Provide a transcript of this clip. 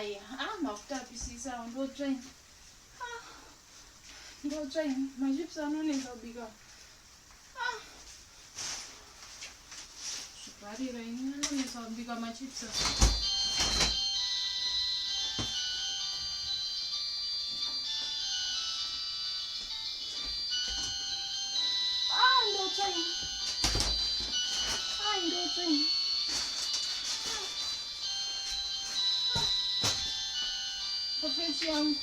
Haya, mafuta yapisisa ndo train. Ndo train. Machips anoneza ubika. Sukari raini anoneza ubika machips. Ndo train. Ndo train. Ofisi yangu.